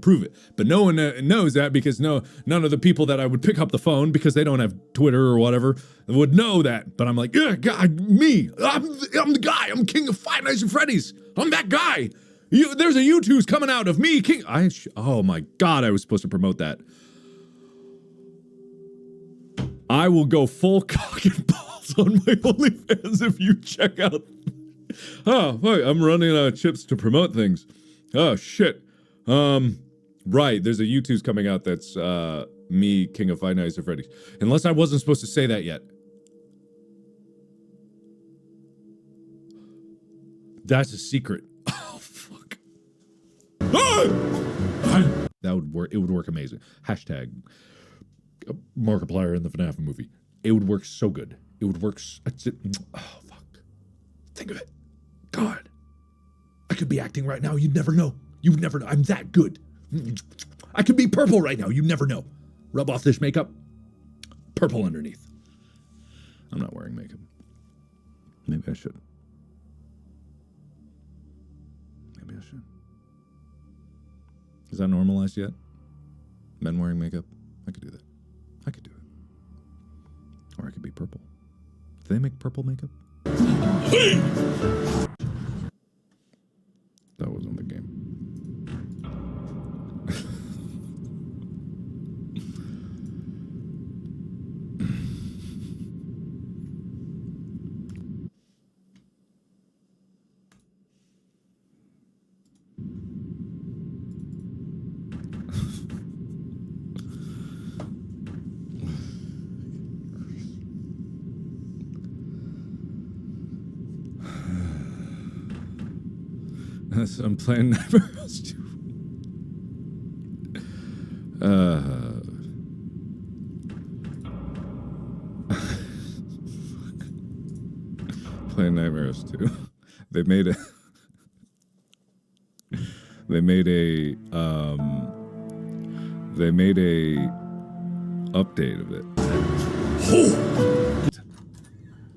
improve it. But no one knows that because none of the people that I would pick up the phone because they don't have Twitter or whatever would know that. But I'm like, yeah, God, me, I'm the guy. I'm king of Five Nights at Freddy's. I'm that guy. There's a YouTube's coming out of me, king. Oh my God, I was supposed to promote that. I will go full cock and balls on my OnlyFans if you check out. Oh, wait, I'm running out of chips to promote things. Oh, shit. Right, there's a YouTube's coming out that's, me, King of Five Nights at Freddy's. Unless I wasn't supposed to say that yet. That's a secret. Oh, fuck. Ah! That would work. It would work amazing. Hashtag Markiplier in the FNAF movie. It would work so good. It would work. Oh, fuck. Think of it. God. I could be acting right now. You'd never know. You'd never know. I'm that good. I could be purple right now. You'd never know. Rub off this makeup. Purple underneath. I'm not wearing makeup. Maybe I should. Maybe I should. Is that normalized yet? Men wearing makeup? I could do that. I could do it. Or I could be purple. Do they make purple makeup? That wasn't the game. I'm playing Nightmare House 2. Playing Nightmare House 2. They made a update of it.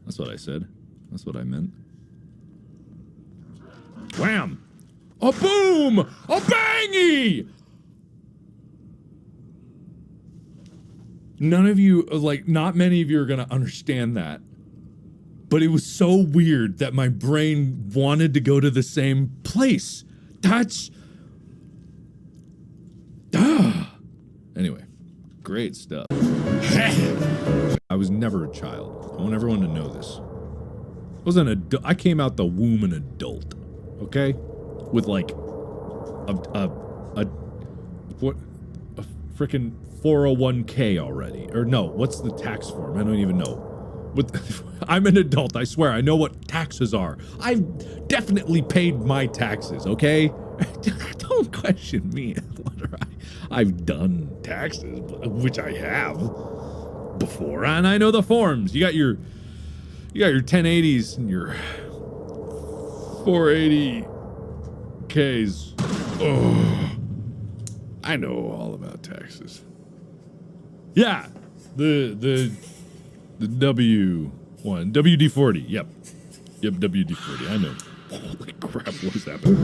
That's what I said. That's what I meant. Wham! A boom! A bangy! None of you, like, not many of you are gonna understand that. But it was so weird that my brain wanted to go to the same place. That's... Anyway, great stuff. I was never a child. I want everyone to know this. I was an adult. I came out the womb an adult. Okay? With like a freaking 401k already. Or no, what's the tax form? I don't even know. I'm an adult, I swear. I know what taxes are. I've definitely paid my taxes, okay? Don't question me. I've done taxes, which I have before, and I know the forms. You got your 1080s and your 480Ks. Oh, I know all about taxes. Yeah, the W1, WD-40. Yep, WD-40. I know. Holy crap! What is happening?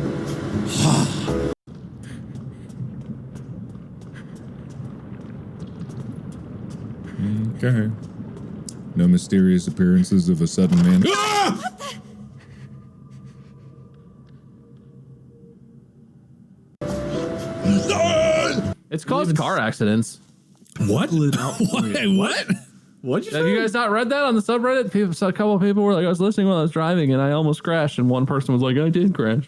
Okay. No mysterious appearances of a sudden man. Ah! It's caused car accidents. What? What? What'd you say? Have you guys not read that on the subreddit? A couple of people were like, I was listening while I was driving and I almost crashed, and one person was like, I did crash.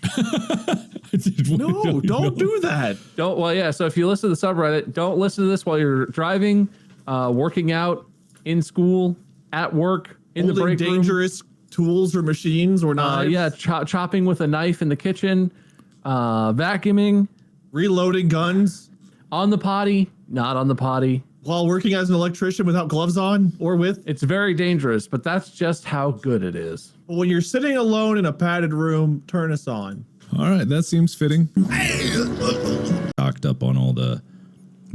No, don't do that. Well, yeah, so if you listen to the subreddit, don't listen to this while you're driving, working out, in school, at work, in the break room. Dangerous tools or machines or knives. Yeah, chopping with a knife in the kitchen, vacuuming. Reloading guns. On the potty, not on the potty. While working as an electrician without gloves on or with. It's very dangerous, but that's just how good it is. When you're sitting alone in a padded room, turn us on. All right, that seems fitting. Stocked up on all the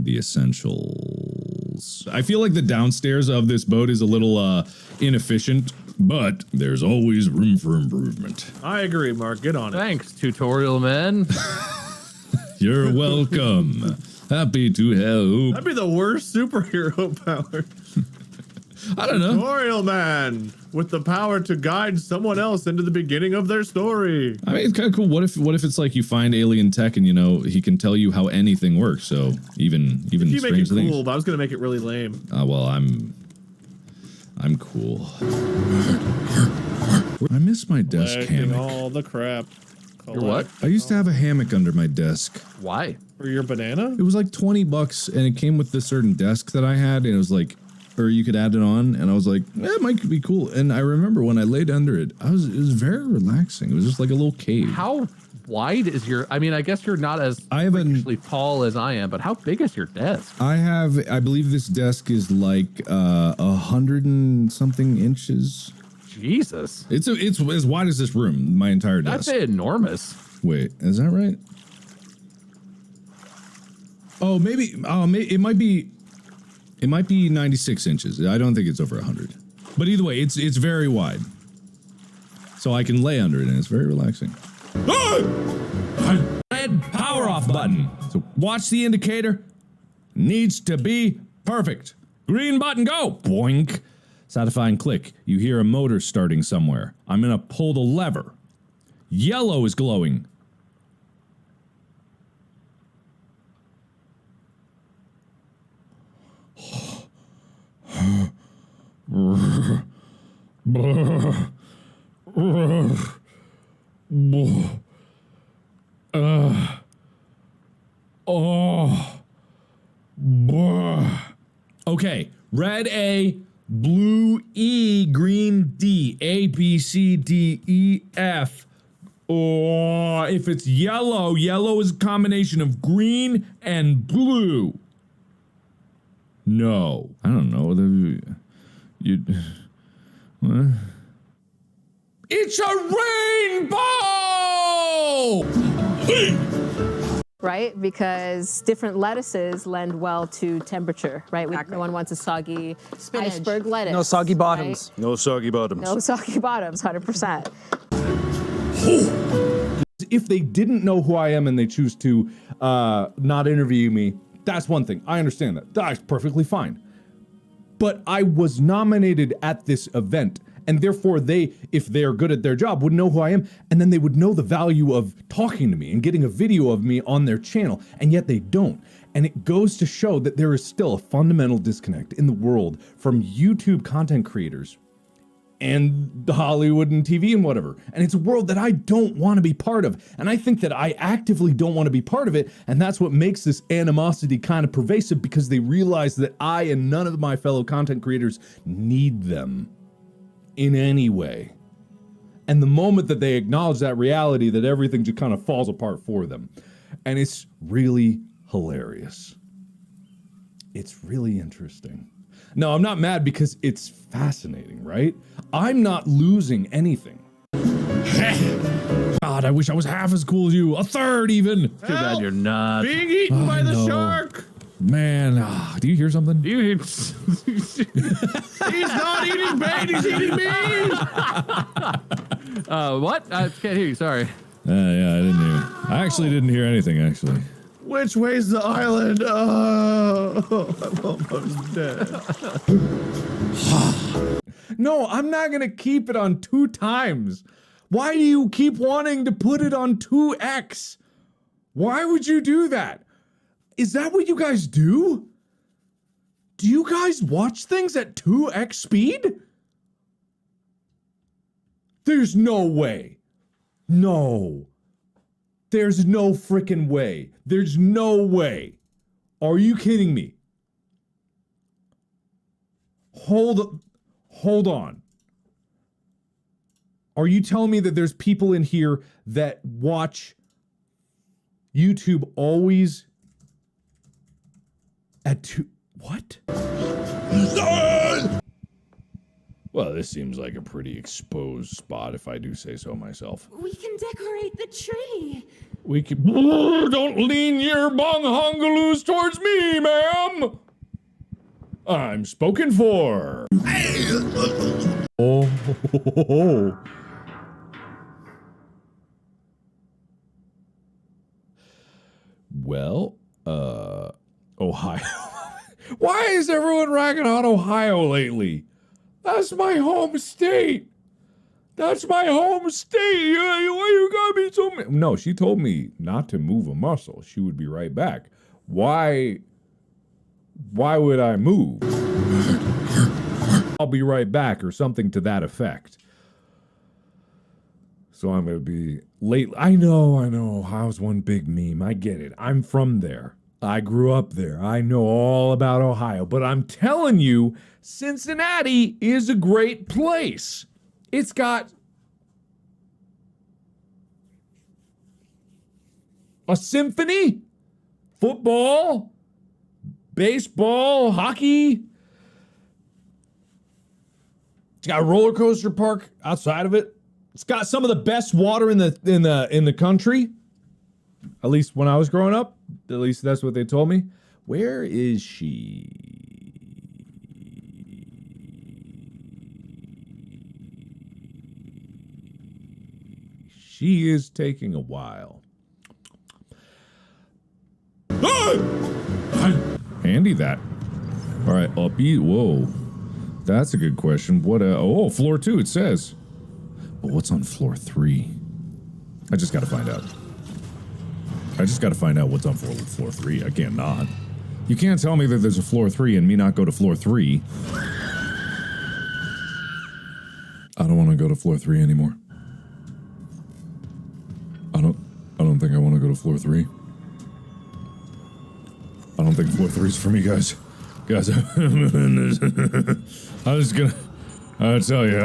essentials. I feel like the downstairs of this boat is a little inefficient, but there's always room for improvement. I agree, Mark. Get on it. Thanks, tutorial man. You're welcome. Happy to help. That'd be the worst superhero power. I don't know. Tutorial man with the power to guide someone else into the beginning of their story. I mean, it's kind of cool. What if it's like you find alien tech and you know he can tell you how anything works? So even You make it strange things. cool, but I was gonna make it really lame. Well, I'm cool. I miss my desk Collecting hammock. all the crap. Your what? I used to have a hammock under my desk. Why? For your banana? It was like $20 and it came with this certain desk that I had and it was like, or you could add it on and I was like, it might be cool. And I remember when I laid under it, it was very relaxing. It was just like a little cave. How wide is your, I mean, I guess you're not as freakishly tall as I am, but how big is your desk? I believe this desk is like 100 and something inches. Jesus. It's as wide as this room, my entire desk. That's enormous. Wait, is that right? Oh, maybe it might be 96 inches. I don't think it's over 100. But either way, it's very wide. So I can lay under it and it's very relaxing. Red power off button. So watch the indicator. Needs to be perfect. Green button, go. Boink. Satisfying click. You hear a motor starting somewhere. I'm gonna pull the lever. Yellow is glowing. Okay, red A, blue E, green D, A, B, C, D, E, F. Oh, if it's yellow, yellow is a combination of green and blue. No, I don't know. What? It's a rainbow! Right, because different lettuces lend well to temperature, right? No one wants a soggy Spinach. iceberg lettuce. No soggy bottoms. Right? No soggy bottoms. No soggy bottoms, 100%. If they didn't know who I am and they choose to not interview me, that's one thing. I understand that. That's perfectly fine. But I was nominated at this event, and therefore they, if they are good at their job, would know who I am, and then they would know the value of talking to me and getting a video of me on their channel, and yet they don't. And it goes to show that there is still a fundamental disconnect in the world from YouTube content creators and the Hollywood and TV and whatever. And it's a world that I don't want to be part of. And I think that I actively don't want to be part of it. And that's what makes this animosity kind of pervasive, because they realize that I and none of my fellow content creators need them in any way. And the moment that they acknowledge that reality, that everything just kind of falls apart for them. And it's really hilarious. It's really interesting. No, I'm not mad because it's fascinating, right? I'm not losing anything. God, I wish I was half as cool as you. A third even. Too bad you're not. Being eaten by the know. shark. Man, do you hear something? He's not eating bait, he's eating me. What? I can't hear you, sorry. Yeah, I didn't hear. I actually didn't hear anything, actually. Which way's the island? Oh, I'm almost dead. No, I'm not gonna keep it on 2 times. Why do you keep wanting to put it on 2x? Why would you do that? Is that what you guys do? Do you guys watch things at 2x speed? There's no way. No. There's no frickin' way. There's no way. Are you kidding me? Hold on. Are you telling me that there's people in here that watch YouTube always at 2? What? Well, this seems like a pretty exposed spot, if I do say so myself. We can decorate the tree. We can. Don't lean your bonghongaloos towards me, ma'am. I'm spoken for. Oh. Well, Ohio. Why is everyone ragging on Ohio lately? That's my home state. That's my home state. Why you gotta be so mad? No, she told me not to move a muscle. She would be right back. Why would I move? I'll be right back or something to that effect. So I'm gonna be late. I know. Ohio's one big meme. I get it. I'm from there. I grew up there. I know all about Ohio. But I'm telling you, Cincinnati is a great place. It's got a symphony, football, baseball, hockey. It's got a roller coaster park outside of it. It's got some of the best water in the country. At least when I was growing up. At least that's what they told me. Where is she? She is taking a while. Handy that. All right, upbeat. Whoa. That's a good question. What? Oh, floor 2, it says. But what's on floor 3? I just gotta find out. What's on floor 3. I can't not. You can't tell me that there's a floor 3 and me not go to floor 3. I don't want to go to floor 3 anymore. I don't think I want to go to floor 3. I don't think floor 3 is for me, guys. Guys, I'll tell you,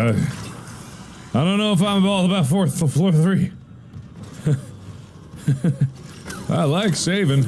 I don't know if I'm all about floor 3. I like saving.